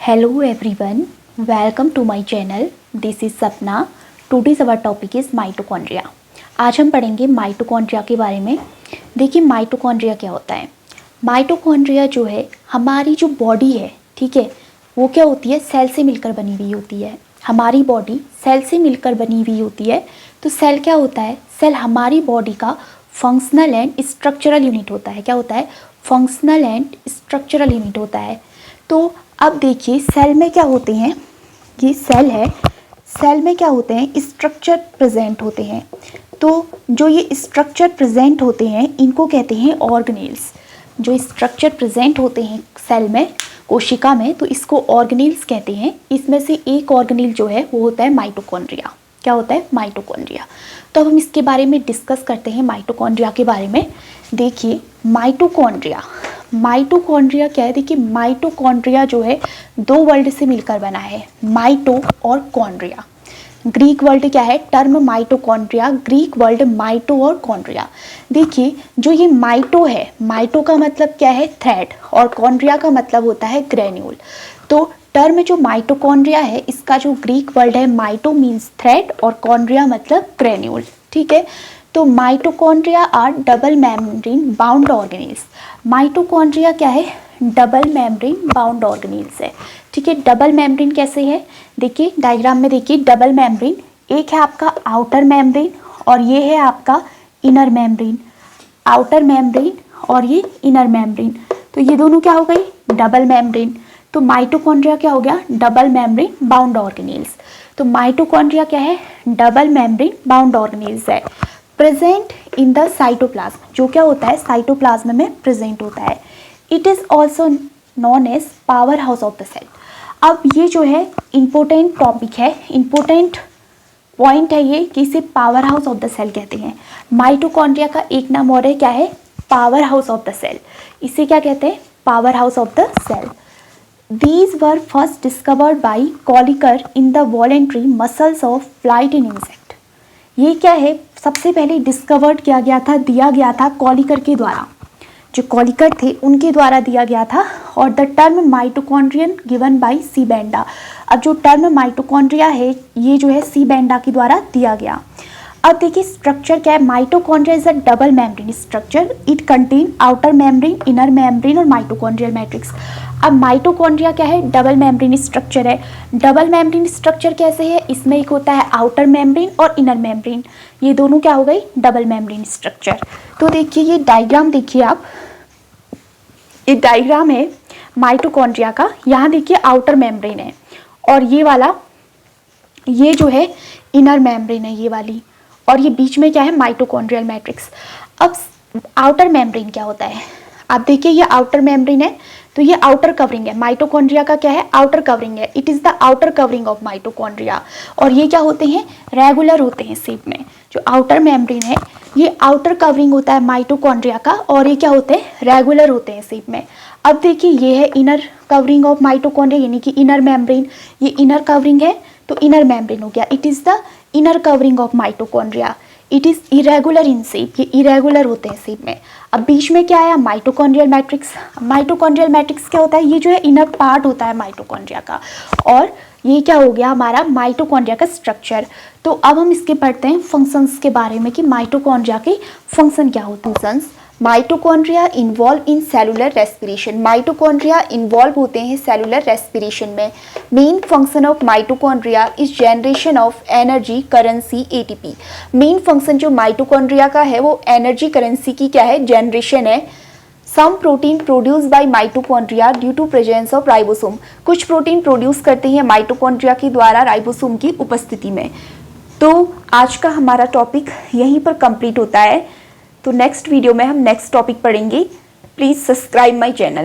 Hello everyone, welcome to my channel. This is सपना. Today's our topic is mitochondria. आज हम पढ़ेंगे mitochondria के बारे में. देखिए माइटोकॉन्ड्रिया क्या होता है. माइटोकॉन्ड्रिया जो है हमारी जो बॉडी है, ठीक है, वो क्या होती है, सेल से मिलकर बनी हुई होती है. हमारी बॉडी सेल से मिलकर बनी हुई होती है. तो सेल क्या होता है, सेल हमारी बॉडी का फंक्शनल एंड स्ट्रक्चरल यूनिट होता है. क्या होता है, फंक्शनल एंड स्ट्रक्चरल यूनिट होता है. तो अब देखिए सेल में क्या होते हैं, ये सेल है, सेल में क्या होते हैं, स्ट्रक्चर प्रेजेंट होते हैं. तो जो ये स्ट्रक्चर प्रेजेंट होते हैं इनको कहते हैं ऑर्गेनेल्स. जो स्ट्रक्चर प्रेजेंट होते हैं सेल में, कोशिका में, तो इसको ऑर्गेनेल्स कहते हैं. इसमें से एक ऑर्गेनेल जो है वो होता है माइटोकॉन्ड्रिया. क्या होता है, माइटोकॉन्ड्रिया. तो अब हम इसके बारे में डिस्कस करते हैं, माइटोकॉन्ड्रिया के बारे में. देखिए माइटोकॉन्ड्रिया, माइटोकॉन्ड्रिया क्या है, देखिए माइटोकॉन्ड्रिया जो है दो वर्ड से मिलकर बना है, माइटो और कॉन्ड्रिया. ग्रीक वर्ड क्या है, टर्म माइटोकॉन्ड्रिया, ग्रीक वर्ड माइटो और कॉन्ड्रिया. देखिए जो ये माइटो है, माइटो का मतलब क्या है, थ्रेड, और कॉन्ड्रिया का मतलब होता है ग्रेन्यूल. तो टर्म जो माइटोकॉन्ड्रिया है इसका जो ग्रीक वर्ड है माइटो मीन्स थ्रेड और कॉन्ड्रिया मतलब ग्रेन्यूल. ठीक है. तो mitochondria are double membrane bound organelles. Mitochondria क्या है, डबल मेम्ब्रेन बाउंड ऑर्गेनेल्स है. ठीक है. डबल मेम्ब्रेन कैसे है, देखिए डायग्राम में देखिए, डबल मेम्ब्रेन, एक है आपका आउटर मेम्ब्रेन और ये है आपका इनर मेम्ब्रेन. आउटर मेम्ब्रेन और ये इनर मेम्ब्रेन, तो ये दोनों क्या हो गई, डबल मेम्ब्रेन. तो माइटोकॉन्ड्रिया क्या हो गया, डबल मेम्ब्रेन बाउंड ऑर्गेनेल्स. तो माइटोकॉन्ड्रिया क्या है, डबल मेम्ब्रेन बाउंड ऑर्गेनेल्स है. प्रेजेंट इन द साइटोप्लाज्म, जो क्या होता है, साइटोप्लाज्म में प्रेजेंट होता है. It is also known as power house of the cell. अब ये जो है इम्पोर्टेंट टॉपिक है, इम्पोर्टेंट पॉइंट है ये कि इसे power house of the cell कहते हैं. माइटोकॉन्ड्रिया का एक नाम और है, क्या है, power house of the cell. इसे क्या कहते हैं, power house of the cell. These were first discovered by Colliker in the voluntary muscles of flight in insect. ये क्या है, सबसे पहले डिस्कवर्ड किया गया था, दिया गया था कॉलिकर के द्वारा. जो कॉलिकर थे उनके द्वारा दिया गया था. और the term mitochondrion given by C Benda. अब जो टर्म माइटोकॉन्ड्रिया है ये जो है सी बेंडा के द्वारा दिया गया. अब देखिए स्ट्रक्चर क्या है, mitochondria is a double membrane structure. It contain outer membrane, inner membrane और माइटोकॉन्ड्रियल मैट्रिक्स. अब माइटोकॉन्ड्रिया क्या है, डबल मेम्ब्रेन स्ट्रक्चर है. डबल मेम्ब्रेन स्ट्रक्चर कैसे है, इसमें एक होता है आउटर मेम्ब्रेन और इनर मेम्ब्रेन, ये दोनों क्या हो गई, डबल मेम्ब्रेन स्ट्रक्चर. तो देखिए ये डायग्राम देखिए आप, ये डायग्राम है माइटोकॉन्ड्रिया का. यहाँ देखिए आउटर मेम्ब्रेन है और ये वाला, ये जो है इनर मेम्ब्रेन है ये वाली, और ये बीच में क्या है, माइटोकॉन्ड्रियल मैट्रिक्स. अब आउटर मेम्ब्रेन क्या होता है, आप देखिए ये आउटर मेम्ब्रेन है, तो ये आउटर कवरिंग है. माइटोकॉन्ड्रिया का क्या है, आउटर कवरिंग है. It is the outer covering of mitochondria. और ये क्या होते हैं, रेगुलर होते हैं शेप में. जो आउटर मेम्ब्रेन है ये आउटर कवरिंग होता है माइटोकॉन्ड्रिया का, और ये क्या होते हैं, रेगुलर होते हैं शेप में. अब देखिए ये है इनर कवरिंग ऑफ माइटोकॉन्ड्रिया, यानी कि इनर मेम्ब्रेन. ये इनर कवरिंग है तो इनर मेम्ब्रेन हो गया. It is the inner covering of mitochondria. It is irregular in shape, ये इरेगुलर होते हैं शेप में. अब बीच में क्या आया, माइटोकॉन्ड्रियल मैट्रिक्स. माइटोकॉन्ड्रियल मैट्रिक्स क्या होता है, ये जो है इनर पार्ट होता है माइटोकॉन्ड्रिया का. और ये क्या हो गया हमारा माइटोकॉन्ड्रिया का स्ट्रक्चर. तो अब हम इसके पढ़ते हैं फंक्शंस के बारे में कि माइटोकॉन्ड्रिया के फंक्शन क्या होते हैं. Functions, mitochondria involve in cellular respiration. Mitochondria involve होते हैं सेलुलर रेस्पिरेशन में. Main function of mitochondria is generation of energy currency ATP. Main function जो माइटोकॉन्ड्रिया का है वो एनर्जी करेंसी की क्या है, जनरेशन है. Some protein produce by mitochondria due to presence of ribosome. कुछ प्रोटीन प्रोड्यूस करते हैं माइटोकॉन्ड्रिया के द्वारा राइबोसोम की उपस्थिति में. तो आज का हमारा टॉपिक यहीं पर कंप्लीट होता है. तो नेक्स्ट वीडियो में हम नेक्स्ट टॉपिक पढ़ेंगे. Please subscribe my channel.